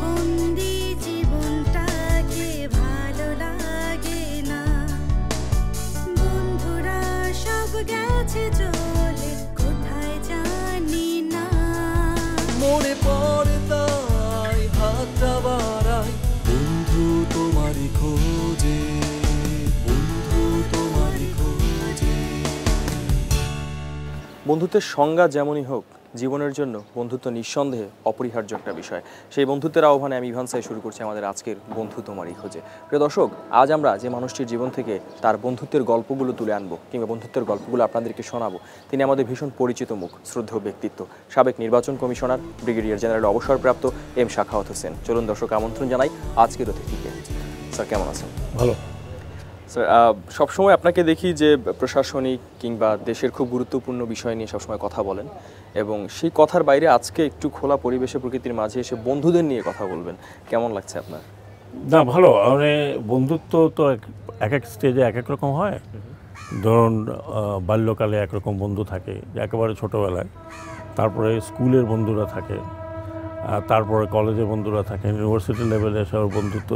বন্দি জীবনটাকে ভালো লাগে না, বন্ধুরা সব গেছে চলে কোথায় জানি না। মনে পড়ে তাই হাতটা বাড়াই, বন্ধু তোমারই খোঁজে, বন্ধু তোমারই খোঁজে। বন্ধুত্বের সংজ্ঞা যেমনই হোক, জীবনের জন্য বন্ধুত্ব নিঃসন্দেহে অপরিহার্য একটা বিষয়। সেই বন্ধুত্বের আহ্বানে আমি ইভান সাই শুরু করছি আমাদের আজকের বন্ধু তোমারই খোঁজে। প্রিয় দর্শক, আজ আমরা যে মানুষটির জীবন থেকে তার বন্ধুত্বের গল্পগুলো তুলে আনবো কিংবা বন্ধুত্বের গল্পগুলো আপনাদেরকে শোনাবো, তিনি আমাদের ভীষণ পরিচিত মুখ, শ্রদ্ধেয় ব্যক্তিত্ব, সাবেক নির্বাচন কমিশনার ব্রিগেডিয়ার জেনারেল অবসরপ্রাপ্ত এম সাখাওয়াত হোসেন। চলুন দর্শক, আমন্ত্রণ জানাই আজকের অতিথিকে। স্যার কেমন আছেন? ভালো স্যার, সবসময় আপনাকে দেখি যে প্রশাসনিক কিংবা দেশের খুব গুরুত্বপূর্ণ বিষয় নিয়ে সবসময় কথা বলেন, এবং সেই কথার বাইরে আজকে একটু খোলা পরিবেশে প্রকৃতির মাঝে এসে বন্ধুদের নিয়ে কথা বলবেন। কেমন লাগছে আপনার? না, ভালো। মানে বন্ধুত্ব তো এক এক স্টেজে এক এক রকম হয়। ধরুন বাল্যকালে একরকম বন্ধু থাকে, একেবারে ছোটোবেলায়, তারপরে স্কুলের বন্ধুরা থাকে, তারপরে কলেজের বন্ধুরা থাকে, ইউনিভার্সিটি লেভেলে সব বন্ধুত্ব,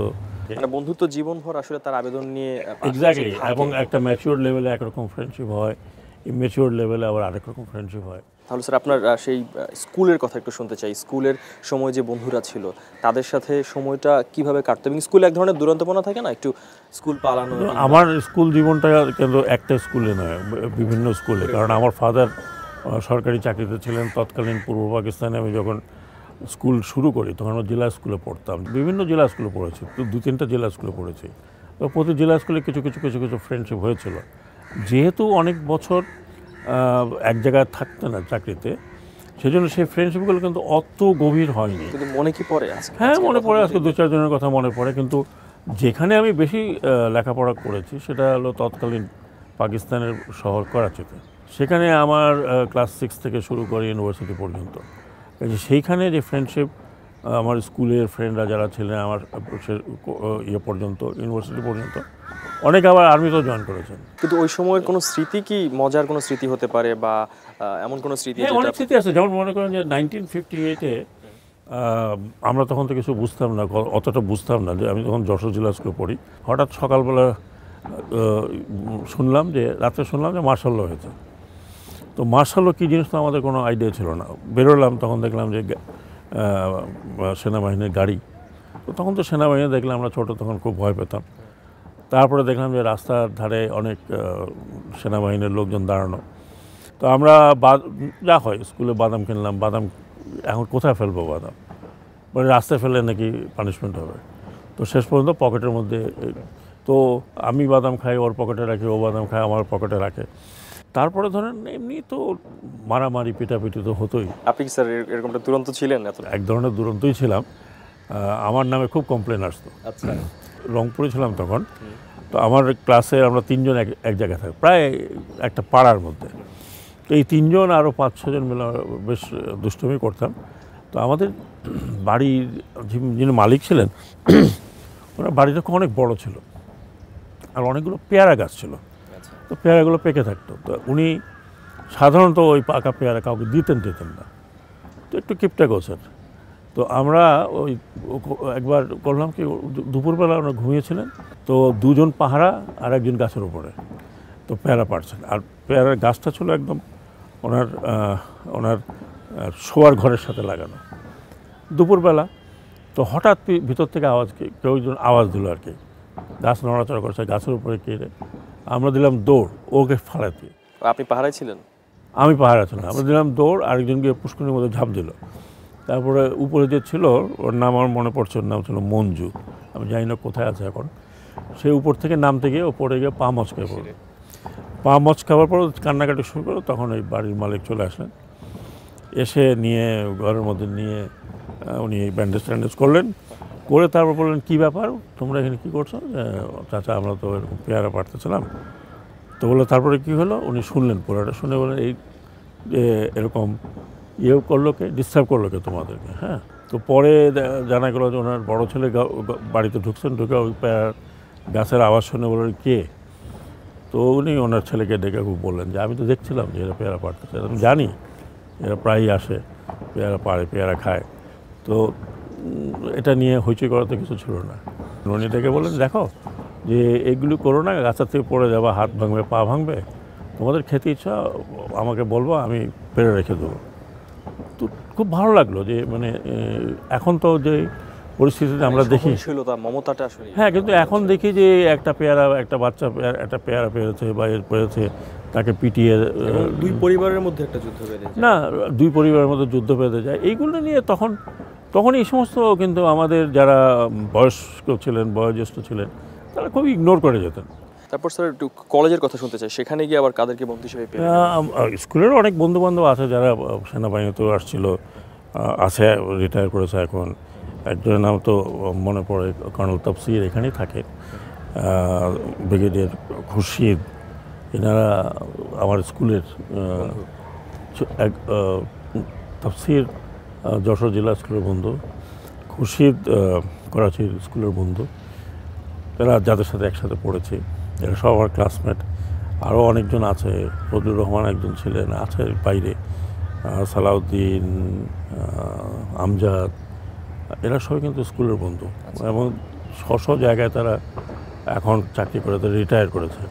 মানে বন্ধুত্ব জীবনভর আসলে তার আবেদন নিয়ে এক্স্যাক্টলি। এবং একটা ম্যাচিওর লেভেলে একরকম ফ্রেন্ডশিপ হয়, ইমেচিওর লেভেলে আবার আরেক রকম ফ্রেন্ডশিপ হয়। তাহলে স্যার আপনার সেই স্কুলের কথা একটু শুনতে চাই। স্কুলের সময় যে বন্ধুরা ছিল তাদের সাথে সময়টা কিভাবে কাটতো, এবং স্কুলে এক ধরনের দুরন্তপনা থাকে না, একটু স্কুল পালানো। আমার স্কুল জীবনটা কিন্তু একটা স্কুলে নয়, বিভিন্ন স্কুলে। কারণ আমার ফাদার সরকারি চাকরিতে ছিলেন তৎকালীন পূর্ব পাকিস্তানে। আমি যখন স্কুল শুরু করি তখন আমরা জেলা স্কুলে পড়তাম, বিভিন্ন জেলা স্কুলে পড়েছি, 2-3টা জেলা স্কুলে পড়েছি। তো প্রতি জেলা স্কুলে কিছু কিছু কিছু কিছু ফ্রেন্ডশিপ হয়েছিল। যেহেতু অনেক বছর এক জায়গায় থাকতে না চাকরিতে, সেজন্য সেই ফ্রেন্ডশিপগুলো কিন্তু অত গভীর হয়নি। কিন্তু মনে কি পড়ে? হ্যাঁ, মনে পড়ে। আজকে 2-4 জনের কথা মনে পড়ে। কিন্তু যেখানে আমি বেশি লেখাপড়া করেছি সেটা হলো তৎকালীন পাকিস্তানের শহর করাচিতে। সেখানে আমার ক্লাস 6 থেকে শুরু করে ইউনিভার্সিটি পর্যন্ত। সেইখানে যে ফ্রেন্ডশিপ, আমার স্কুলের ফ্রেন্ডরা যারা ছিলেন আমার পর্যন্ত, ইউনিভার্সিটি পর্যন্ত, অনেকে আবার আর্মিতেও জয়েন করেছেন। কিন্তু ওই সময়ের কোনো স্মৃতি কি মজার কোনো স্মৃতি হতে পারে, বা এমন কোনো স্মৃতি? অনেক স্মৃতি আছে। যেমন মনে করেন যে 1958-এ আমরা তখন তো কিছু বুঝতাম না, অতটা বুঝতাম না। যে আমি তখন যশোর জেলা স্কুলে পড়ি, হঠাৎ সকালবেলা রাত্রে শুনলাম যে মার্শাল ল হয়েছে। তো মার্শাল ল কী জিনিস তো আমাদের কোনো আইডিয়া ছিল না। বেরোলাম, তখন দেখলাম যে সেনাবাহিনীর গাড়ি। তো তখন তো সেনাবাহিনী দেখলাম, আমরা ছোটো তখন খুব ভয় পেতাম। তারপরে দেখলাম যে রাস্তার ধারে অনেক সেনাবাহিনীর লোকজন দাঁড়ানো। তো আমরা যা হয় স্কুলে বাদাম কিনলাম। বাদাম এখন কোথায় ফেলবো বাদাম? মানে রাস্তায় ফেলে নাকি পানিশমেন্ট হবে। তো শেষ পর্যন্ত পকেটের মধ্যে, তো আমি বাদাম খাই, ওর পকেটে রাখি, ও বাদাম খায়, আমার পকেটে রাখে। তারপরে ধরেন এমনি তো মারামারি পিটাপিটি তো হতোই। আপনি কি স্যার এরকমটা দুরন্ত ছিলেন? এক ধরনের দুরন্তই ছিলাম। আমার নামে খুব কমপ্লেন আসতো। আচ্ছা। রংপুরে ছিলাম তখন। তো আমার ক্লাসে আমরা 3 জন এক জায়গায় থাকি, প্রায় একটা পাড়ার মধ্যে। তো এই 3 জন আরও 5-6 জন মিলে বেশ দুষ্টুমি করতাম। তো আমাদের বাড়ির যিনি মালিক ছিলেন, ওনার বাড়িটা অনেক বড় ছিল, আর অনেকগুলো পেয়ারা গাছ ছিল। তো পেয়ারাগুলো পেকে থাকতো। তো উনি সাধারণত ওই পাকা পেয়ারা কাউকে দিতেন না, তো একটু কিপটা গোছের। তো আমরা ওই একবার করলাম কি, দুপুরবেলা ওরা ঘুমিয়েছিলেন, তো 2 জন পাহারা আর 1 জন গাছের উপরে, তো পেয়ারা পাড়ছেন। আর পেয়ারার গাছটা ছিল একদম ওনার শোয়ার ঘরের সাথে লাগানো। দুপুরবেলা তো হঠাৎ ভিতর থেকে কেউ একজন আওয়াজ দিল আর কি, গাছ নড়াচড়া করছে, গাছের উপরে কেড়ে। আমরা দিলাম দৌড় ওকে ফাড়াতে। আপনি পাহারায় ছিলেন? আমি পাহারা ছিলাম। আমরা দিলাম দৌড়, আরেকজন গিয়ে পুষ্করিণীর মধ্যে ঝাঁপ দিল। তারপরে উপরে যে ছিল, ওর নাম আমার মনে পড়ছে, ওর নাম ছিল মঞ্জু। আমি জানি না কোথায় আছে এখন। সে উপর থেকে নামতে গিয়ে ওপরে গিয়ে পা মচকে পড়ে। পা মচকাবার পর কান্নাকাটি শুরু করো। তখন ওই বাড়ির মালিক চলে আসলেন, এসে নিয়ে ঘরের মধ্যে নিয়ে উনি ব্যান্ডেজ ট্যান্ডেজ করলেন, করে তারপর বললেন, কী ব্যাপার, তোমরা এখানে কী করছো? চাচা, আমরা তো এরকম পেয়ারা পাড়তেছিলাম। তো বললো, তারপরে কী হলো? উনি শুনলেন পুরোটা, শুনে বলেন, এই এরকম করলো কে, ডিস্টার্ব করলো কে তোমাদেরকে? হ্যাঁ। তো পরে জানা গেলো যে ওনার বড়ো ছেলে বাড়িতে ঢুকছেন, ঢুকে ওই গাছের আওয়াজ শুনে বললেন, কে? তো উনি ওনার ছেলেকে ডেকে বললেন যে, আমি তো দেখছিলাম যে এরা পেয়ারা পাড়তেছে, আমি জানি এরা প্রায়ই আসে, পেয়ারা পাড়ে, পেয়ারা খায়। তো এটা নিয়ে হইচই করাতে কিছু ছিল না। উনি ডেকে বললেন, দেখো যে এগুলো করো না, গাছের থেকে পড়ে যাবা, হাত ভাঙবে, পা ভাঙবে, তোমাদের খেতে ইচ্ছা আমাকে বলবো, আমি পেরে রেখে দেবো। তো খুব ভালো লাগলো যে মানে এখন তো যে পরিস্থিতিতে আমরা দেখি ছিল তার মমতাটা আসলে। হ্যাঁ, কিন্তু এখন দেখি যে একটা পেয়ারা, একটা বাচ্চা একটা পেয়ারা পেরেছে বা এর পেরেছে, তাকে পিটিয়ে দুই পরিবারের মধ্যে একটা যুদ্ধ বেঁধে যায়। না, দুই পরিবারের মধ্যে যুদ্ধ বেঁধে যায়। এইগুলো নিয়ে তখন এই সমস্ত কিন্তু আমাদের যারা বয়স্ক ছিলেন, বয়োজ্যেষ্ঠ ছিলেন, তারা খুব ইগনোর করে যেতেন। তারপর স্যার একটু কলেজের কথা শুনতে চাই, সেখানে গিয়ে আবার কাদেরকে বন্ধু হিসেবে পেলেন? স্কুলের অনেক বন্ধুবান্ধব আছে যারা সেনাবাহিনীতেও আসছিল, আছে, রিটায়ার করেছে এখন। একজনের নাম তো মনে পড়ে, কর্নেল তাফসির, এখানেই থাকে। ব্রিগেডিয়ার খুরশিদ, এনারা আমার স্কুলের তাফসির যশোর জেলা স্কুলের বন্ধু, খুরশিদ করাচির স্কুলের বন্ধু। এরা যাদের সাথে একসাথে পড়েছি, এরা সব আমার ক্লাসমেট। আরও অনেকজন আছে, ফজলুর রহমান একজন ছিলেন, আছে বাইরে, সালাউদ্দিন, আমজাদ, এরা সবাই কিন্তু স্কুলের বন্ধু। এবং স্ব জায়গায় তারা এখন চাকরি করে, তারা রিটায়ার করেছে।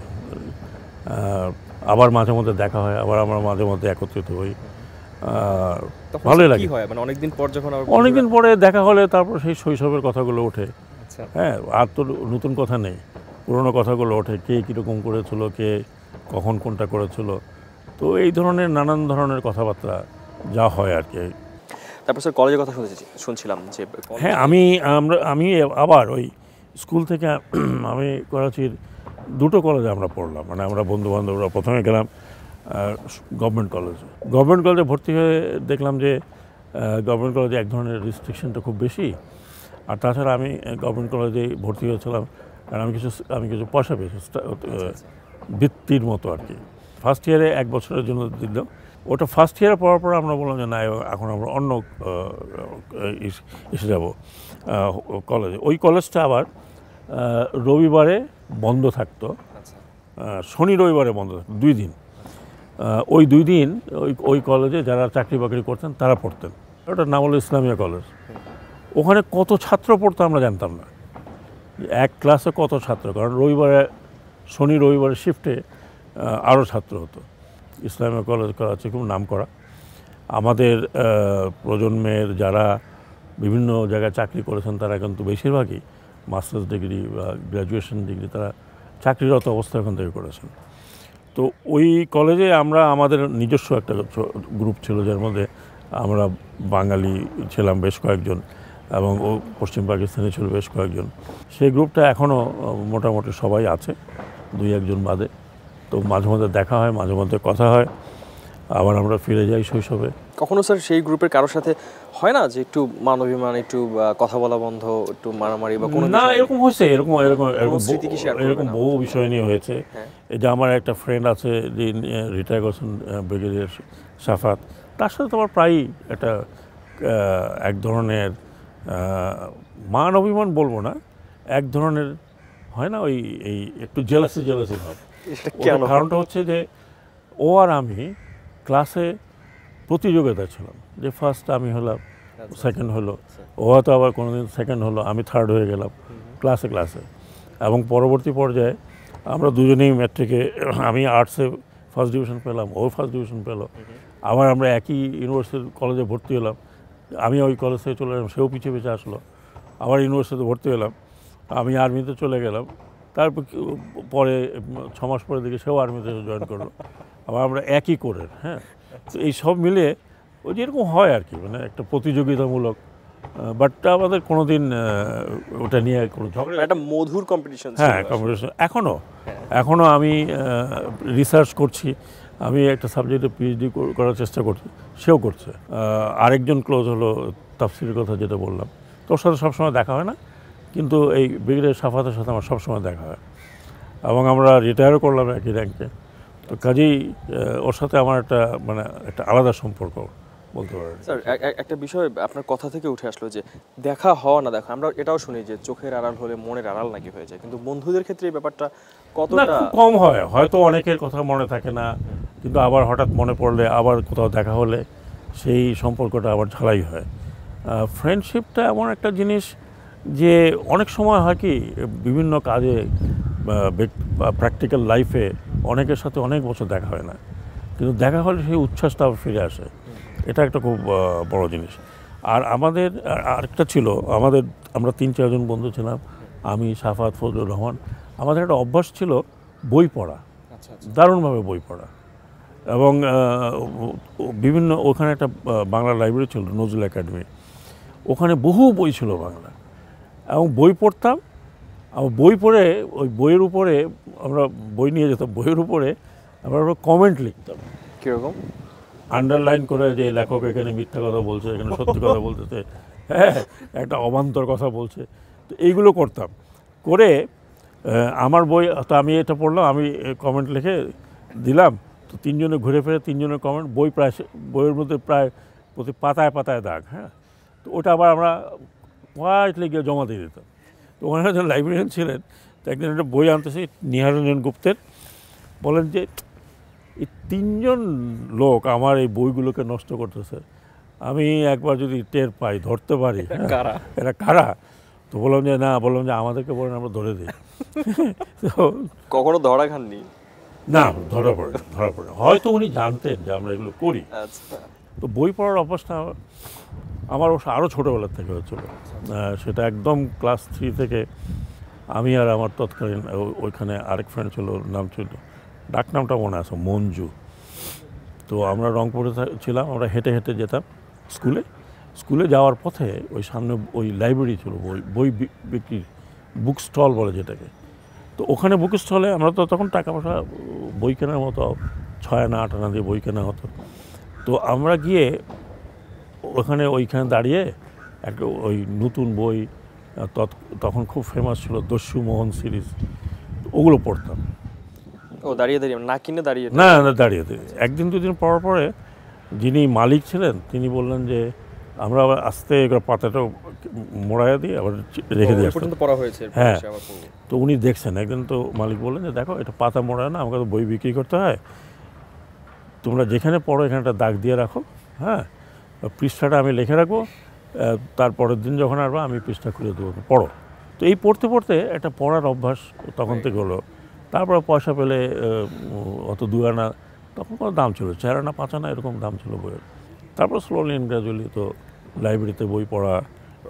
আবার মাঝে মধ্যে দেখা হয়, আবার আমরা মাঝে মধ্যে একত্রিত হই, ভালোই লাগে। মানে অনেকদিন পর যখন অনেকদিন পরে দেখা হলে তারপর সেই শৈশবের কথাগুলো ওঠে। হ্যাঁ, আর তো নতুন কথা নেই, পুরোনো কথাগুলো ওঠে, কে কীরকম করেছিল, কে কখন কোনটা করেছিল। তো এই ধরনের নানান ধরনের কথাবার্তা যা হয় আর কি। তারপর স্যার কলেজের কথা শুনছিলাম যে হ্যাঁ, আমি আবার ওই স্কুল থেকে আমি করাচির দুটো কলেজে আমরা পড়লাম। মানে আমরা বন্ধুবান্ধবরা প্রথমে গেলাম গভর্নমেন্ট কলেজে ভর্তি হয়ে দেখলাম যে গভর্নমেন্ট কলেজে এক ধরনের রেস্ট্রিকশনটা খুব বেশি। আর তাছাড়া আমি গভর্নমেন্ট কলেজে ভর্তি হয়েছিলাম কারণ আমি কিছু পয়সা পেয়েছি, বৃত্তির মতো আর কি। ফার্স্ট ইয়ারে 1 বছরের জন্য দিল। ওটা ফার্স্ট ইয়ারে পড়ার পর আমরা বললাম যে না, এখন আমরা অন্য এসে যাব কলেজে। ওই কলেজটা আবার রবিবারে বন্ধ থাকতো, শনি রবিবারে বন্ধ থাকতো 2 দিন। ওই 2 দিন ওই কলেজে যারা চাকরি বাকরি করতেন তারা পড়তেন। ওটার নাম হলো ইসলামিয়া কলেজ। ওখানে কত ছাত্র পড়তো আমরা জানতাম না, এক ক্লাসে কত ছাত্র, কারণ শনি রবিবারে শিফটে আরও ছাত্র হতো। ইসলামিয়া কলেজ করাচি খুব নাম করা। আমাদের প্রজন্মের যারা বিভিন্ন জায়গায় চাকরি করেছেন তারা কিন্তু বেশিরভাগই মাস্টার্স ডিগ্রি বা গ্র্যাজুয়েশন ডিগ্রি তারা চাকরিরত অবস্থা এখান থেকে করেছেন। তো ওই কলেজে আমাদের নিজস্ব একটা গ্রুপ ছিল, যার মধ্যে আমরা বাঙালি ছিলাম বেশ কয়েকজন, এবং ও পশ্চিম পাকিস্তানি ছিল বেশ কয়েকজন। সেই গ্রুপটা এখনও মোটামুটি সবাই আছে, 2-1 জন বাদে। তো মাঝে মধ্যে দেখা হয়, মাঝে মধ্যে কথা হয়, আবার আমরা ফিরে যাই শৈশবে। কখনো স্যার সেই গ্রুপের কারোর সাথে হয় না যে একটু মানবিমান, একটু কথা বলা বন্ধ, একটু মারামারি বা কোনো? না, এরকম হয়েছে, এরকম বহু বিষয় নিয়ে হয়েছে। এই যে আমার একটা ফ্রেন্ড আছে, যে রিটায়ার করছেন, ব্রিগেডিয়ার সাফাত, তার সাথে তোমার প্রায়ই একটা এক ধরনের মান অভিমান বলবো না, এক ধরনের হয় না, এই একটু জেলাসি ভাব। কারণটা হচ্ছে যে ও আর আমি ক্লাসে প্রতিযোগিতা ছিলাম, যে ফার্স্ট আমি হলাম, সেকেন্ড হলো, ও হয়তো আবার কোনোদিন সেকেন্ড হলো, আমি থার্ড হয়ে গেলাম ক্লাসে। এবং পরবর্তী পর্যায়ে আমরা দুজনেই ম্যাট্রিকে, আমি আর্টসে ফার্স্ট ডিভিশন পেলাম, ও ফার্স্ট ডিভিশন পেল। আবার আমরা একই ইউনিভার্সিটি কলেজে ভর্তি হলাম, আমি ওই কলেজ থেকে চলে এলাম, সেও পিছিয়ে আসলো। আবার ইউনিভার্সিটিতে ভর্তি হলাম, আমি আর্মিতে চলে গেলাম। তারপর পরে 6 মাস পরে দেখি সেও আর্মিতে জয়েন করলো, আবার আমরা একই করে। হ্যাঁ, তো এই সব মিলে ওই যেরকম হয় আর কি, মানে একটা প্রতিযোগিতামূলক, বাট আমাদের কোনোদিন ওটা নিয়ে কোনো ঝগড়া, একটা মধুর কম্পিটিশন। হ্যাঁ, কম্পিটিশন এখনও আমি রিসার্চ করছি, আমি একটা সাবজেক্টে পিএইচডি করার চেষ্টা করছি, সেও করছে। আরেকজন ক্লোজ হলো তাফসিরের কথা যেটা বললাম, তোর সাথে সবসময় দেখা হয় না, কিন্তু এই ব্রিগেডিয়ার সাফাতের সাথে আমার সবসময় দেখা হয়, এবং আমরা রিটায়ারও করলাম একই র্যাঙ্কে। তো কাজেই ওর সাথে আমার একটা আলাদা সম্পর্ক বলতে পারেন। স্যার একটা বিষয় আপনার কথা থেকে উঠে আসলো যে দেখা হওয়া না দেখা, আমরা এটাও শুনি যে চোখের আড়াল হলে মনের আড়াল নাকি হয়ে যায়, কিন্তু বন্ধুদের ক্ষেত্রে এই ব্যাপারটা কতটা? খুব কম হয়, হয়তো অনেকের কথা মনে থাকে না, কিন্তু আবার হঠাৎ মনে পড়লে, আবার কোথাও দেখা হলে সেই সম্পর্কটা আবার ঝালাই হয়। ফ্রেন্ডশিপটা এমন একটা জিনিস যে অনেক সময় হয় কি বিভিন্ন কাজে প্র্যাকটিক্যাল লাইফে অনেকের সাথে অনেক বছর দেখা হয় না, কিন্তু দেখা হলে সেই উচ্ছ্বাসটা আবার ফিরে আসে। এটা একটা খুব বড় জিনিস। আর আমাদের আরেকটা ছিল, আমরা 3-4 জন বন্ধু ছিলাম, আমি, সাফাত, ফজলুর রহমান। আমাদের একটা অভ্যাস ছিল বই পড়া, দারুণভাবে বই পড়া। এবং বিভিন্ন ওখানে একটা বাংলা লাইব্রেরি ছিল, নজরুল একাডেমি, ওখানে বহু বই ছিল বাংলা, এবং বই পড়তাম। বই পড়ে ওই বইয়ের উপরে আমরা বই নিয়ে যেতাম, বইয়ের উপরে আমরা কমেন্ট লিখতাম। কীরকম? আন্ডারলাইন করে যে লেখক এখানে মিথ্যা কথা বলছে, এখানে সত্যি কথা বলতেছে, হ্যাঁ একটা অবান্তর কথা বলছে। তো এইগুলো করতাম করে আমার বই, তো আমি এটা পড়লাম, আমি কমেন্ট লিখে দিলাম। তো 3 জনে ঘুরে ফিরে 3 জনের কমেন্ট, বইয়ের মধ্যে প্রায় প্রতি পাতায় পাতায় দাগ। হ্যাঁ, তো ওটা আবার আমরা কোয়াইটলি গিয়ে জমা দিয়ে দিতাম। তো ওখানে একজন লাইব্রেরিয়ান ছিলেন, তো একদিন একটা বই আনতেছি নিহারঞ্জন গুপ্তের, বলেন যে এই 3 জন লোক আমার এই বইগুলোকে নষ্ট করতেছে, আমি একবার যদি টের পাই, ধরতে পারি এরা কারা, তো বললাম যে আমাদেরকে বলেন, আমরা ধরে দিই। তো কখনো ধরা খাননি? না, ধরা পড়ে হয়তো উনি জানতেন যে আমরা এগুলো করি। তো বই পড়ার অভ্যাসটা আমার আরও ছোটোবেলার থেকে হয়েছিল। সেটা একদম ক্লাস 3 থেকে। আমি আর আমার তৎকালীন ওইখানে আরেক ফ্রেন্ড ছিল, নাম ছিল, ডাকনামটা মনে আছে, মঞ্জু। তো আমরা রংপুরে ছিলাম, আমরা হেঁটে হেঁটে যেতাম স্কুলে যাওয়ার পথে ওই সামনে ওই লাইব্রেরি ছিল, বই বিক্রি, বুক স্টল বলে যেটাকে। তো ওখানে বুক স্টলে আমরা তো তখন টাকা পয়সা বই কেনার মতো 6 আনা 8 আনা দিয়ে বই কেনা হতো। তো আমরা গিয়ে ওইখানে দাঁড়িয়ে একটা ওই নতুন বই, তখন খুব ফেমাস ছিল দস্যু মোহন সিরিজ, ওগুলো পড়তাম। দাঁড়িয়ে না কিনে দাঁড়িয়ে? না, দাঁড়িয়ে। একদিন 2 দিন পর পরে যিনি মালিক ছিলেন তিনি বললেন যে আমরা আবার আস্তে পাতাটা মোড়াইয়া দিয়ে আবার রেখে দিয়ে আসতাম। হ্যাঁ, তো উনি দেখছেন একদিন, তো মালিক বললেন যে দেখো এটা পাতা মোড়ায় না, আমাকে তো বই বিক্রি করতে হয়, তোমরা যেখানে পড়ো এখানে একটা দাগ দিয়ে রাখো, হ্যাঁ, পৃষ্ঠাটা আমি লিখে রাখবো, তারপরের দিন যখন আসবো আমি পৃষ্ঠা খুলে দেবো, পড়ো। তো এই পড়তে পড়তে একটা পড়ার অভ্যাস তখন থেকে হলো। তারপরে পয়সা পেলে অত 2 আনা, তখন কোনো দাম ছিল 4 আনা 5 আনা এরকম দাম ছিল বইয়ের। তারপর স্লোলি অ্যান্ড গ্র্যাজুয়ালি তো লাইব্রেরিতে বই পড়া,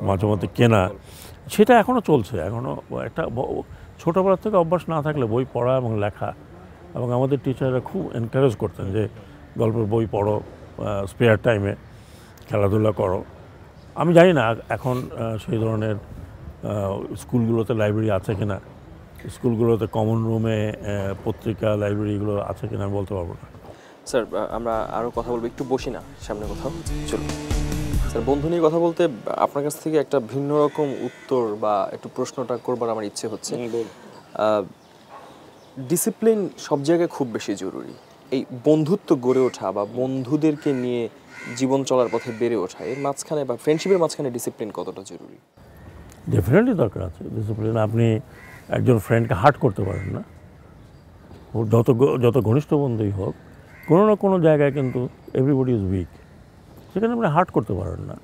মাঝে মধ্যে কেনা, সেটা এখনও চলছে। এখনও একটা ছোটোবেলার থেকে অভ্যাস না থাকলে বই পড়া এবং লেখা, এবং আমাদের টিচাররা খুব এনকারেজ করতেন যে গল্পের বই পড়ো, স্পেয়ার টাইমে খেলাধুলা করো। আমি জানি না এখন সেই ধরনের স্কুলগুলোতে লাইব্রেরি আছে কিনা, স্কুলগুলোতে কমন রুমে পত্রিকা লাইব্রেরিগুলো আছে কিনা আমি বলতে পারবো না। স্যার, আমরা আরও কথা বলবো, একটু বসি না সামনে কোথাও, চলুন। স্যার, বন্ধু নিয়ে কথা বলতে আপনার কাছ থেকে একটা ভিন্ন রকম উত্তর বা একটু প্রশ্নটা করবার আমার ইচ্ছে হচ্ছে। ডিসিপ্লিন সব জায়গায় খুব বেশি জরুরি। এই বন্ধুত্ব গড়ে ওঠা বা বন্ধুদেরকে নিয়ে জীবন চলার পথে বেড়ে ওঠা, এর মাঝখানে বা ফ্রেন্ডশিপের মাঝখানে ডিসিপ্লিন কতটা জরুরি? ডেফিনেটলি দরকার আছে ডিসিপ্লিন। আপনি একজন ফ্রেন্ডকে হার্ট করতে পারেন না, ওর যত ঘনিষ্ঠ বন্ধুই হোক, কোনো না কোনো জায়গায় কিন্তু এভরিবডি ইজ উইক, সেখানে আপনি হার্ট করতে পারেন না।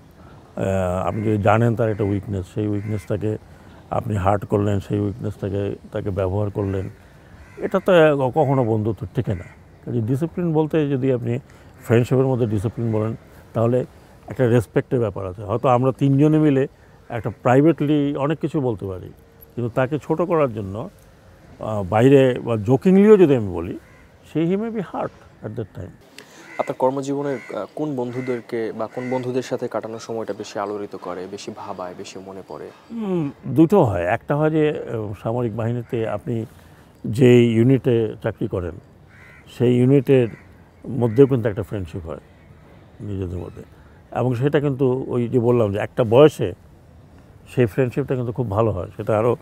আপনি যদি জানেন তার একটা উইকনেস, সেই উইকনেসটাকে আপনি হার্ট করলেন, সেই উইকনেসটাকে তাকে ব্যবহার করলেন, এটা তো কখনো বন্ধুত্ব টিকে না। কাজে ডিসিপ্লিন বলতে যদি আপনি ফ্রেন্ডশিপের মধ্যে ডিসিপ্লিন বলেন, তাহলে একটা রেসপেক্টের ব্যাপার আছে। হয়তো আমরা 3 জনে মিলে একটা প্রাইভেটলি অনেক কিছু বলতে পারি, কিন্তু তাকে ছোট করার জন্য বাইরে বা জোকিংলিও যদি আমি বলি, সেই he may be hurt at that time. আপনার কর্মজীবনের কোন বন্ধুদেরকে বা কোন বন্ধুদের সাথে কাটানোর সময়টা বেশি আলোড়িত করে, বেশি ভাবায়, বেশি মনে পড়ে? দুটো হয়। একটা হয় যে সামরিক বাহিনীতে আপনি যে ইউনিটে চাকরি করেন, সেই ইউনিটের মধ্যেও কিন্তু একটা ফ্রেন্ডশিপ হয় নিজেদের মধ্যে, এবং সেটা কিন্তু ওই যে বললাম যে একটা বয়সে সেই ফ্রেন্ডশিপটা কিন্তু খুব ভালো হয়, সেটা আরও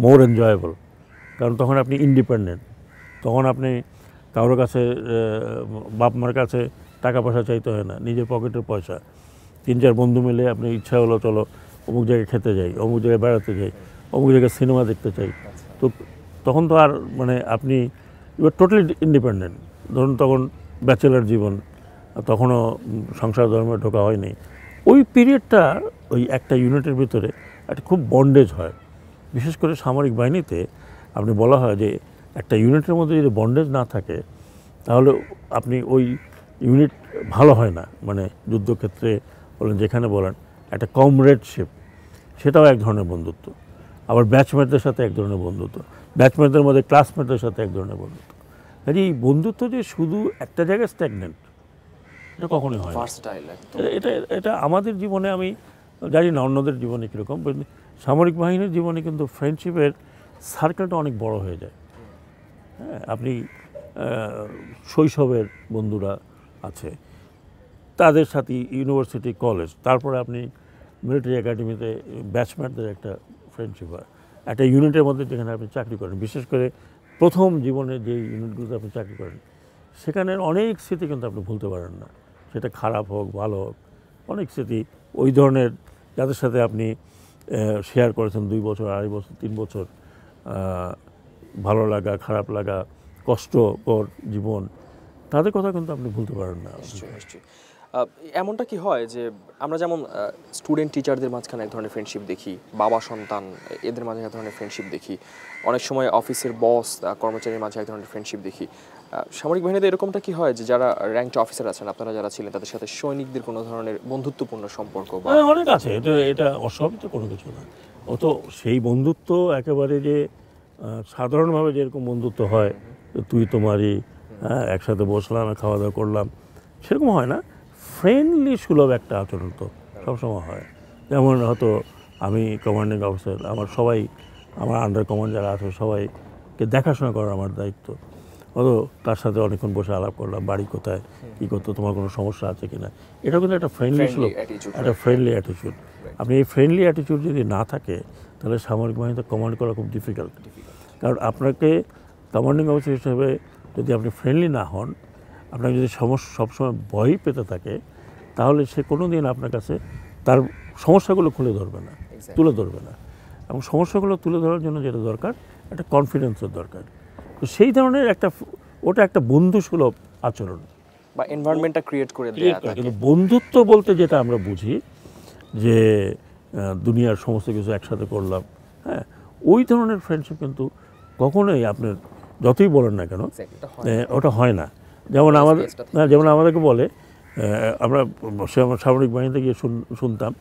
মোর এনজয়েবল। কারণ তখন আপনি ইন্ডিপেন্ডেন্ট, তখন আপনি কারোর কাছে, বাপ মার কাছে টাকা পয়সা চাইতে হয় না, নিজের পকেটের পয়সা। 3-4 বন্ধু মিলে আপনি ইচ্ছা হলো চলো অমুক জায়গায় খেতে যাই, অমুক জায়গায় বেড়াতে যাই, অমুক জায়গায় সিনেমা দেখতে চাই। তো তখন তো আর আপনি ইউর টোটালি ইন্ডিপেন্ডেন্ট। ধরুন তখন ব্যাচেলার জীবন, তখনও সংসার ধর্মে ঢোকা হয়নি, ওই পিরিয়ডটা ওই একটা ইউনিটের ভিতরে একটা খুব বন্ডেজ হয়। বিশেষ করে সামরিক বাহিনীতে আপনি বলা হয় যে একটা ইউনিটের মধ্যে যদি বন্ডেজ না থাকে তাহলে আপনি ওই ইউনিট ভালো হয় না। মানে যুদ্ধক্ষেত্রে বলেন, যেখানে বলেন, একটা কমরেডশিপ, সেটাও এক ধরনের বন্ধুত্ব। আবার ব্যাচমেটদের সাথে এক ধরনের বন্ধুত্ব, ব্যাচমেটদের মধ্যে ক্লাসমেটদের সাথে এক ধরনের বন্ধুত্ব। কাজে এই বন্ধুত্ব যে শুধু একটা জায়গায় স্ট্যাগনেন্ট, এটা কখনোই হয় না। এটা এটা আমাদের জীবনে, আমি জানি না অন্যদের জীবনে কীরকম, সামরিক বাহিনীর জীবনে কিন্তু ফ্রেন্ডশিপের সার্কেলটা অনেক বড় হয়ে যায়। হ্যাঁ, আপনি শৈশবের বন্ধুরা আছে, তাদের সাথে ইউনিভার্সিটি, কলেজ, তারপরে আপনি মিলিটারি একাডেমিতে ব্যাচমেটদের একটা ফ্রেন্ডশিপ হয়। একটা ইউনিটের মধ্যে যেখানে আপনি চাকরি করেন, বিশেষ করে প্রথম জীবনে যে ইউনিটগুলোতে আপনি চাকরি করেন, সেখানে অনেক স্মৃতি কিন্তু আপনি ভুলতে পারেন না। সেটা খারাপ হোক ভালো হোক, অনেক স্মৃতি ওই ধরনের যাদের সাথে আপনি শেয়ার করেছেন 2 বছর, 2.5 বছর, 3 বছর, ভালো লাগা, খারাপ লাগা, কষ্টকর জীবন, তাদের কথা কিন্তু আপনি ভুলতে পারেন না। নিশ্চয়ই। এমনটা কি হয় যে আমরা যেমন স্টুডেন্ট টিচারদের মাঝখানে এক ধরনের ফ্রেন্ডশিপ দেখি, বাবা সন্তান এদের মাঝে এক ধরনের ফ্রেন্ডশিপ দেখি, অনেক সময় অফিসের বস কর্মচারীর মাঝে এক ধরনের ফ্রেন্ডশিপ দেখি, সামরিক বাহিনীতে এরকমটা কি হয় যে যারা র্যাঙ্কড অফিসার আছেন, আপনারা যারা ছিলেন, তাদের সাথে সৈনিকদের কোনো ধরনের বন্ধুত্বপূর্ণ সম্পর্ক? অনেক আছে, এটা অস্বাভাবিক কোনো কিছু না। ও তো সেই বন্ধুত্ব একেবারে যে সাধারণভাবে যেরকম বন্ধুত্ব হয়, তুই তোমারই, একসাথে বসলাম, খাওয়া দাওয়া করলাম, সেরকম হয় না। ফ্রেন্ডলি সুলভ একটা আচরণ তো সবসময় হয়। যেমন হয়তো আমি কমান্ডিং অফিসার, আমার আন্ডার কমান্ড যারা আছে সবাইকে দেখাশোনা করার আমার দায়িত্ব। হয়তো তার সাথে অনেকক্ষণ বসে আলাপ করলাম, বাড়ি কোথায়, কী করতো, তোমার কোনো সমস্যা আছে কি না। এটা কিন্তু একটা ফ্রেন্ডলি সুলভ, একটা ফ্রেন্ডলি অ্যাটিটিউড। আপনি এই ফ্রেন্ডলি অ্যাটিটিউড যদি না থাকে, তাহলে সামরিক বাহিনীতে কমান্ড করা খুব ডিফিকাল্ট। কারণ আপনাকে কমান্ডিং অফিসার হিসেবে যদি আপনি ফ্রেন্ডলি না হন, আপনাকে যদি সবসময় ভয় পেতে থাকে, তাহলে সে কোনো দিন আপনার কাছে তার সমস্যাগুলো তুলে ধরবে না। এবং সমস্যাগুলো তুলে ধরার জন্য যেটা দরকার, একটা কনফিডেন্সের দরকার। তো সেই ধরনের ওটা একটা বন্ধুসুলভ আচরণ বা এনভায়রনমেন্টটা ক্রিয়েট করে দেয়া। কিন্তু বন্ধুত্ব বলতে যেটা আমরা বুঝি যে দুনিয়ার সমস্ত কিছু একসাথে করলাম, হ্যাঁ, ওই ধরনের ফ্রেন্ডশিপ কিন্তু কখনোই আপনার যতই বলেন না কেন ওটা হয় না। যেমন আমাদেরকে বলে, আমরা সামরিক বাহিনীতে গিয়ে শুনতাম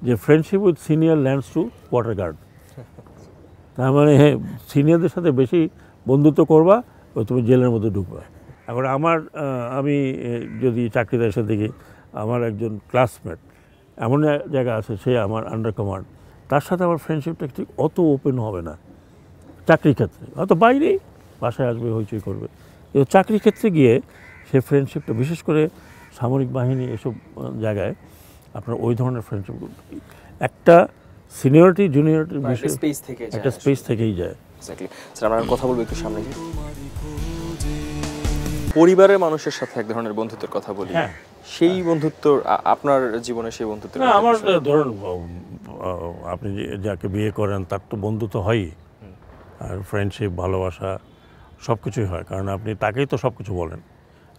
যে friendship with senior lands to quarter guard. তার মানে সিনিয়রদের সাথে বেশি বন্ধুত্ব করবা, তুমি জেলের মধ্যে ঢুকবা। এখন আমি যদি চাকরিতে এসে দেখি আমার একজন ক্লাসমেট এমন জায়গা আছে, সে আমার আন্ডার কমান্ড, তার সাথে আমার ফ্রেন্ডশিপটা ঠিক অত ওপেন হবে না চাকরির ক্ষেত্রে। হয়তো বাইরেই বাসায় আসবে, হইচই করবে, কিন্তু চাকরির ক্ষেত্রে গিয়ে সে ফ্রেন্ডশিপটা, বিশেষ করে সামরিক বাহিনী এসব জায়গায় আপনার ওই ধরনের ফ্রেন্ডশিপ একটা সিনিয়রিটি জুনিয়রিটির বিষয়ে একটা স্পেস থেকেই যায়। স্যার, আমরা কথা বলবো একটু সামনে গিয়ে। পরিবারের মানুষের সাথে এক ধরনের বন্ধুত্বের কথা বলি, সেই বন্ধুত্ব আপনার জীবনে, সেই বন্ধুত্ব আমার ধরুন, আপনি যাকে বিয়ে করেন তার তো বন্ধুত্ব হয়ই, আর ফ্রেন্ডশিপ, ভালোবাসা সব কিছুই হয়। কারণ আপনি তাকেই তো সব কিছু বলেন,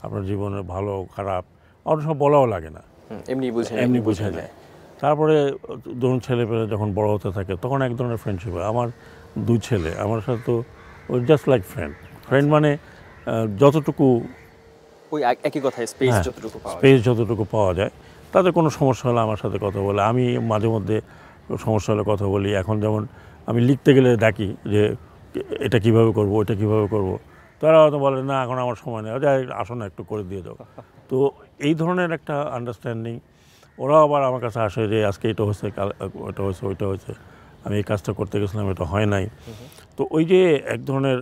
আপনার জীবনে ভালো খারাপ অনেক সব বলাও লাগে না, এমনি বুঝে যায়। তারপরে ধরুন ছেলেপেলে যখন বড় হতে থাকে, তখন এক ধরনের ফ্রেন্ডশিপ হয়। আমার 2 ছেলে, আমার সাথে তো জাস্ট লাইক ফ্রেন্ড মানে যতটুকু ওই একই কথায় স্পেস যতটুকু পাওয়া যায়, তাদের কোনো সমস্যা হলে আমার সাথে কথা বলে, আমি মাঝে মধ্যে সমস্যা হলে কথা বলি। এখন যেমন আমি লিখতে গেলে ডাকি যে এটা কীভাবে করবো, ওইটা কীভাবে করবো, তারা হয়তো বলে না এখন আমার সময় নেই, আসো না একটু করে দিয়ে দাও। তো এই ধরনের একটা আন্ডারস্ট্যান্ডিং। ওরাও আবার আমার কাছে আসে যে আজকে এটা হয়েছে, ওটা হয়েছে, ওইটা হয়েছে, আমি এই কাজটা করতে গেছিলাম, এটা হয় নাই। তো ওই যে এক ধরনের,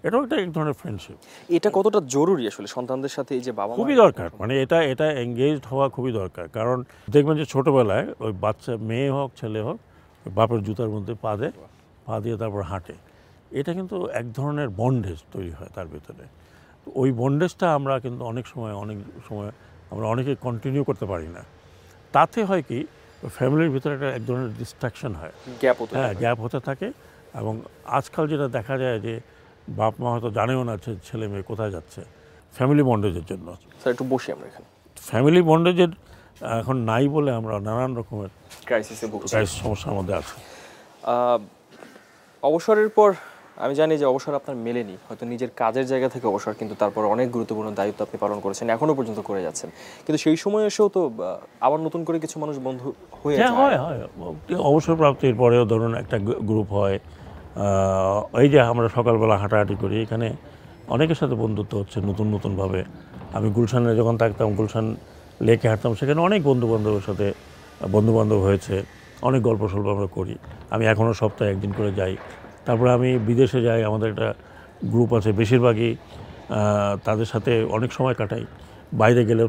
এটাও এক ধরনের ফ্রেন্ডশিপ। এটা কতটা জরুরি আসলে সন্তানদের সাথে, এই যে বাবা খুবই দরকার, মানে এটা এঙ্গেজড হওয়া খুবই দরকার। কারণ দেখবেন যে ছোটোবেলায় ওই বাচ্চা, মেয়ে হোক ছেলে হোক, বাপের জুতার মধ্যে পা দিয়ে তারপর হাঁটে, এটা কিন্তু এক ধরনের বন্ডেজ তৈরি হয় তার ভিতরে। ওই বন্ডেজটা আমরা কিন্তু অনেক সময় আমরা অনেকে কন্টিনিউ করতে পারি না। তাতে হয় কি, ফ্যামিলির ভিতরে এক ধরনের ডিস্ট্রাকশন হয়, গ্যাপ হতে থাকে। এবং আজকাল যেটা দেখা যায় যে বাপ মা হয়তো জানেও না ছেলে মেয়ে কোথায় যাচ্ছে, ফ্যামিলি বন্ডেজের জন্য। স্যার একটু বসি আমরা এখানে। ফ্যামিলি বন্ডেজের এখন নাই বলে আমরা নানান রকমের ক্রাইসিসে ভুগছি। সমস্যার মধ্যে আছি। অবসরের পর আমি জানি যে অবসর আপনার মেলেনি, হয়তো নিজের কাজের জায়গা থেকে অবসর, কিন্তু তারপর অনেক গুরুত্বপূর্ণ দায়িত্ব আপনি পালন করেছেন, এখনো পর্যন্ত করে যাচ্ছেন। কিন্তু সেই সময় এসেও তো আবার নতুন করে কিছু মানুষ বন্ধু হয়ে যায়। হয় অবসরপ্রাপ্তির পরেও ধরুন একটা গ্রুপ হয়, এই যে আমরা সকালবেলা হাঁটাহাঁটি করি, এখানে অনেকের সাথে বন্ধুত্ব হচ্ছে নতুনভাবে। আমি গুলশানে যখন থাকতাম, গুলশান লেকে হাঁটতাম, সেখানে অনেক বন্ধুবান্ধবের সাথে বন্ধুবান্ধব হয়েছে, অনেক গল্প সল্প আমরা করি। আমি এখনও সপ্তাহে একদিন করে যাই। তারপরে আমি বিদেশে যাই, আমাদের একটা গ্রুপ আছে, বেশিরভাগই তাদের সাথে অনেক সময় কাটাই। বাইরে গেলেও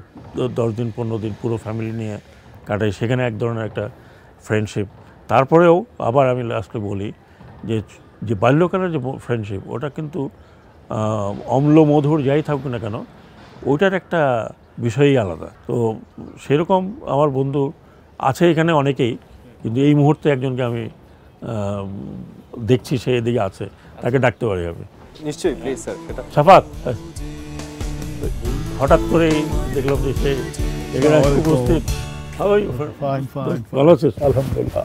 10 দিন 15 দিন পুরো ফ্যামিলি নিয়ে কাটাই, সেখানে এক ধরনের একটা ফ্রেন্ডশিপ। তারপরেও আবার আমি লাস্টে বলি যে বাল্যকালের যে ফ্রেন্ডশিপ, ওটা কিন্তু অম্ল মধুর যাই থাকুক না কেন, ওইটার একটা বিষয়ই আলাদা। তো সেরকম আমার বন্ধু আছে এখানে অনেকেই, কিন্তু এই মুহূর্তে একজনকে আমি দেখছি, সে এদিকে আছে, তাকে ডাকতে পারি আমি। নিশ্চয়ই, প্লিজ স্যার। সাফাত, হঠাৎ করেই দেখলাম যে সে এখানে উপস্থিত। ভালো আছিস? আলহামদুলিল্লাহ।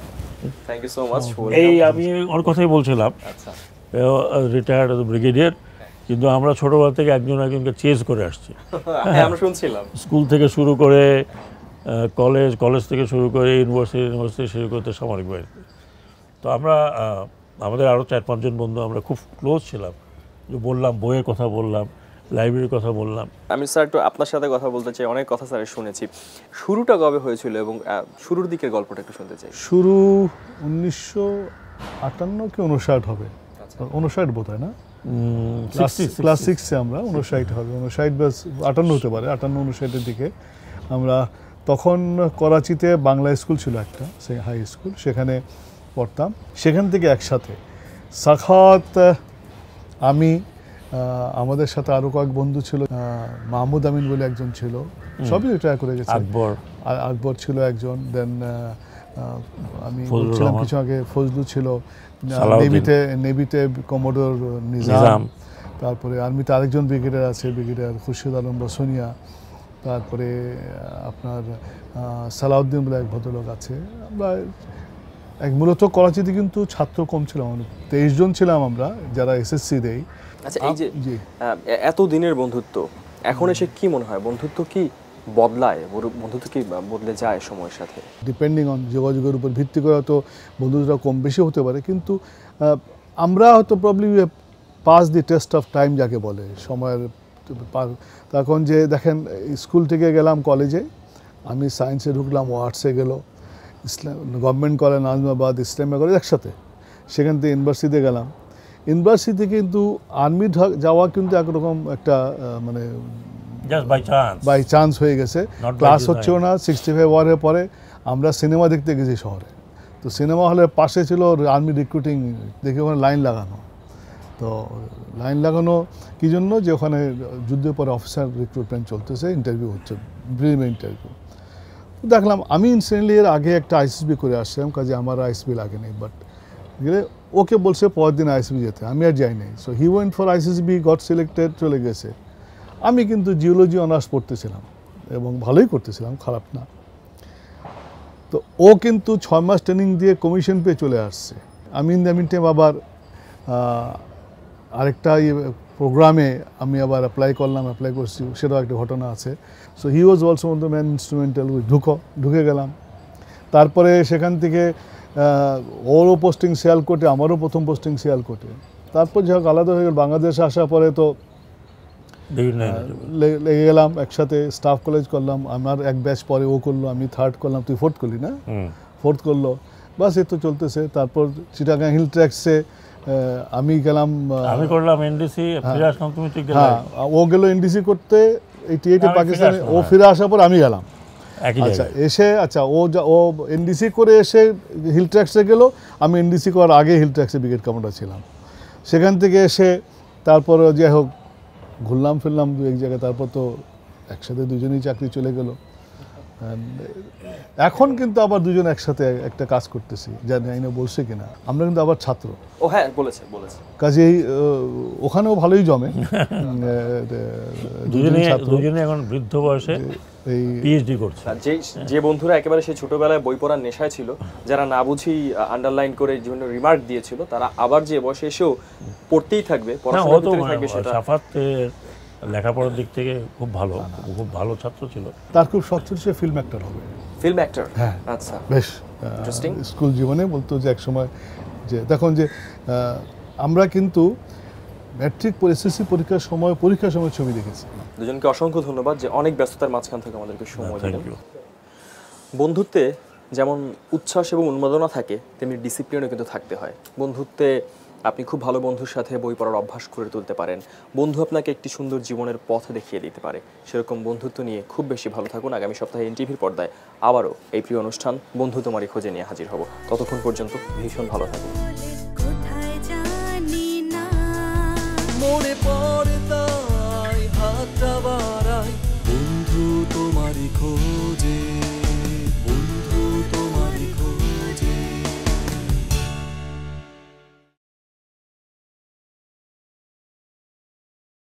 Thank you so much. এই আমি ওর কথাই বলছিলাম, আচ্ছা, রিটায়ার্ড ব্রিগেডিয়ার, কিন্তু আমরা ছোটবেলা থেকে একজনকে চেজ করে আসছি। আমরা শুনছিলাম স্কুল থেকে শুরু করে কলেজ থেকে শুরু করে ইউনিভার্সিটি শুরু করতে সামরিক বাহিনীতে। তো আমরা আমাদের আরও 4-5 জন বন্ধু আমরা খুব ক্লোজ ছিলাম। বললাম বইয়ের কথা, বললাম লাইব্রেরির কথা, বললাম। আমি স্যার একটু আপনার সাথে কথা বলতে চাই, অনেক কথা স্যারের শুনেছি। শুরুটা কবে হয়েছিল এবং শুরুর দিকের গল্পটা একটু শুনতে চাই। শুরু 1958 কি 59 হবে, 59 বোধ হয় না, ক্লাস 6-এ আমরা 59 হবে, 59 বা 58 হতে পারে, 58-59-এর দিকে। আমরা তখন করাচিতে বাংলা স্কুল ছিল একটা, সেই হাই স্কুল, সেখানে পড়তাম। সেখান থেকে একসাথে সাখাত, আমি, আমাদের সাথে আরও কয়েক বন্ধু ছিল, মাহমুদ আমিন বলে একজন ছিল, সবই রিটায়ার করে গেছে। আকবর ছিল একজন, দেন আমি বলছিলাম কিছু আগে ফজলু ছিল, নেভিতে কমোডোর নিজাম, তারপরে আর্মিতে আরেকজন ব্রিগেডিয়ার আছে, ব্রিগেডিয়ার খুরশিদ আলম বসুনিয়া, তারপরে আপনার সালাউদ্দিন বলে এক ভদ্রলোক আছে। আমরা মূলত করাচিতে কিন্তু ছাত্র কম ছিলাম, 23 জন ছিলাম আমরা যারা এসএসসি দেই। আচ্ছা, এই যে এত দিনের বন্ধুত্ব, এখন এসে কি মনে হয় বন্ধুত্ব কি বদলায়, বন্ধুত্ব কি বদলে যায় সময়ের সাথে? ডিপেন্ডিং অন যোগাযোগের উপর ভিত্তি করে হয়তো বন্ধুত্বটা কম বেশি হতে পারে, কিন্তু আমরা হয়তো probably pass the test of time যাকে বলে, সময়ের। তখন যে দেখেন, স্কুল থেকে গেলাম কলেজে, আমি সায়েন্সে ঢুকলাম, ও আর্টসে গেল, গভর্নমেন্ট কলেজ নাজমাবাদ, ইসলামিয়া কলেজ একসাথে। সেখান থেকে ইউনিভার্সিটিতে গেলাম। ইউনিভার্সিটিতে কিন্তু আর্মি যাওয়া কিন্তু একরকম একটা মানে বাই চান্স হয়ে গেছে। ক্লাস হচ্ছেও না। 65 ওয়ারের পরে আমরা সিনেমা দেখতে গেছি শহরে, তো সিনেমা হলের পাশে ছিল আর্মি রিক্রুটিং, দেখে ওখানে লাইন লাগানো। তো লাইন লাগানো কী জন্য, যে ওখানে যুদ্ধের পরে অফিসার রিক্রুটমেন্ট চলতেছে, ইন্টারভিউ হচ্ছে, প্রিলিমিনারি ইন্টারভিউ। দেখলাম আমি ইনসিডেন্টলি এর আগে একটা আইএসবি করে আসছিলাম, কাজে আমার আইএসবি লাগেনি, বাট গেলে ওকে বলছে পরের দিন আইএসবি যেতে, আমি আর যাইনি। So he went for ISSB, goat selected, চলে গেছে। আমি কিন্তু জিওলজি অনার্স পড়তেছিলাম এবং ভালোই করতেছিলাম, খারাপ না। তো ও কিন্তু 6 মাস ট্রেনিং দিয়ে কমিশন পেয়ে চলে আসছে। আমি ইন দ্য মিন টাইম আবার আরেকটা প্রোগ্রামে আমি আবার অ্যাপ্লাই করছি, সেটাও একটা ঘটনা আছে। So he was also one the man instrumental. ঢুকে গেলাম। তারপরে সেখান থেকে ওরও পোস্টিং শিয়ালকোটে, আমারও প্রথম পোস্টিং শিয়ালকোটে। তারপর যাই আলাদা হয়ে গেল, বাংলাদেশে আসার পরে তো লেগে গেলাম একসাথে, স্টাফ কলেজ করলাম। আমার এক ব্যাচ পরে ও করলো, আমি 3rd করলাম, তুই 4th করলি না? 4th করলো, বাস এই তো চলতেছে। তারপর চিটাগাং হিল ট্র্যাক্সে আমি গেলাম, আমি করলাম এনডিসি, ফিরে আসলাম, তুমি ঠিক গেলে? হ্যাঁ, ও গেল এনডিসি করতে 88-এ পাকিস্তানে, ও ফিরে আসার পর আমি গেলাম। আচ্ছা এসে, ও এনডিসি করে এসে হিল ট্র্যাক্সে গেল, আমি এনডিসি করার আগে হিল ট্র্যাক্সে ব্রিগেড কমান্ডার ছিলাম। সেখান থেকে এসে তারপর যাই হোক ঘুরলাম ফিরলাম 2-1 জায়গায়, তারপর তো একসাথে দুজনেই চাকরি চলে গেল। এখন কিন্তু আবার দুজন একসাথে একটা কাজ করতেছি, জানি না বলছে কিনা, আমরা কিন্তু আবার ছাত্র। ও হ্যাঁ, বলেছে। কাজেই ওখানেও ভালোই জমে। দুজনে এখন বৃদ্ধ বয়সে এই পিএইচডি করছে। যে বন্ধুরা একেবারে সেই ছোটবেলায় বই পড়ার নেশায় ছিল, যারা না বুঝি আন্ডারলাইন করে বিভিন্ন রিমার্ক দিয়েছিল, তারা আবার যে বয়সে এসেও পড়তেই থাকবে, পড়াশোনার ভিতরে থাকবে। সেটা সাফাতের লেখাপড়ার দিক থেকে খুব ভালো ছাত্র ছিল। তার খুব শখ ছিল সে ফিল্ম অ্যাক্টর হবে। Film actor? হ্যাঁ, আচ্ছা, বেশ ইন্টারেস্টিং। স্কুল জীবনে বলতো যে একসময় যে দেখুন যে আমরা কিন্তু ম্যাট্রিক এসএসসি পরীক্ষার সময় ছবি দেখেছি। দুজনকে অসংখ্য ধন্যবাদ যে অনেক ব্যস্ততার মাঝখান থেকে আমাদেরকে সময় দিলেন। বন্ধুত্বে যেমন উচ্ছ্বাস এবং উন্মাদনা থাকে, তেমনি ডিসিপ্লিনও কিন্তু থাকতে হয়। বন্ধুত্বে আপনি খুব ভালো বন্ধুর সাথে বই পড়ার অভ্যাস করে তুলতে পারেন, বন্ধু আপনাকে একটি সুন্দর জীবনের পথ দেখিয়ে দিতে পারে। সেরকম বন্ধুত্ব নিয়ে খুব বেশি ভালো থাকুন। আগামী সপ্তাহে এনটিভির পর্দায় আবারও এই প্রিয় অনুষ্ঠান বন্ধু তোমারই খোঁজে নিয়ে হাজির হব। ততক্ষণ পর্যন্ত ভীষণ ভালো থাকুন। কোথায় জানি না, মনে পড়ে তাই হাতটা বাড়াই, বন্ধু তোমারই খোঁজে।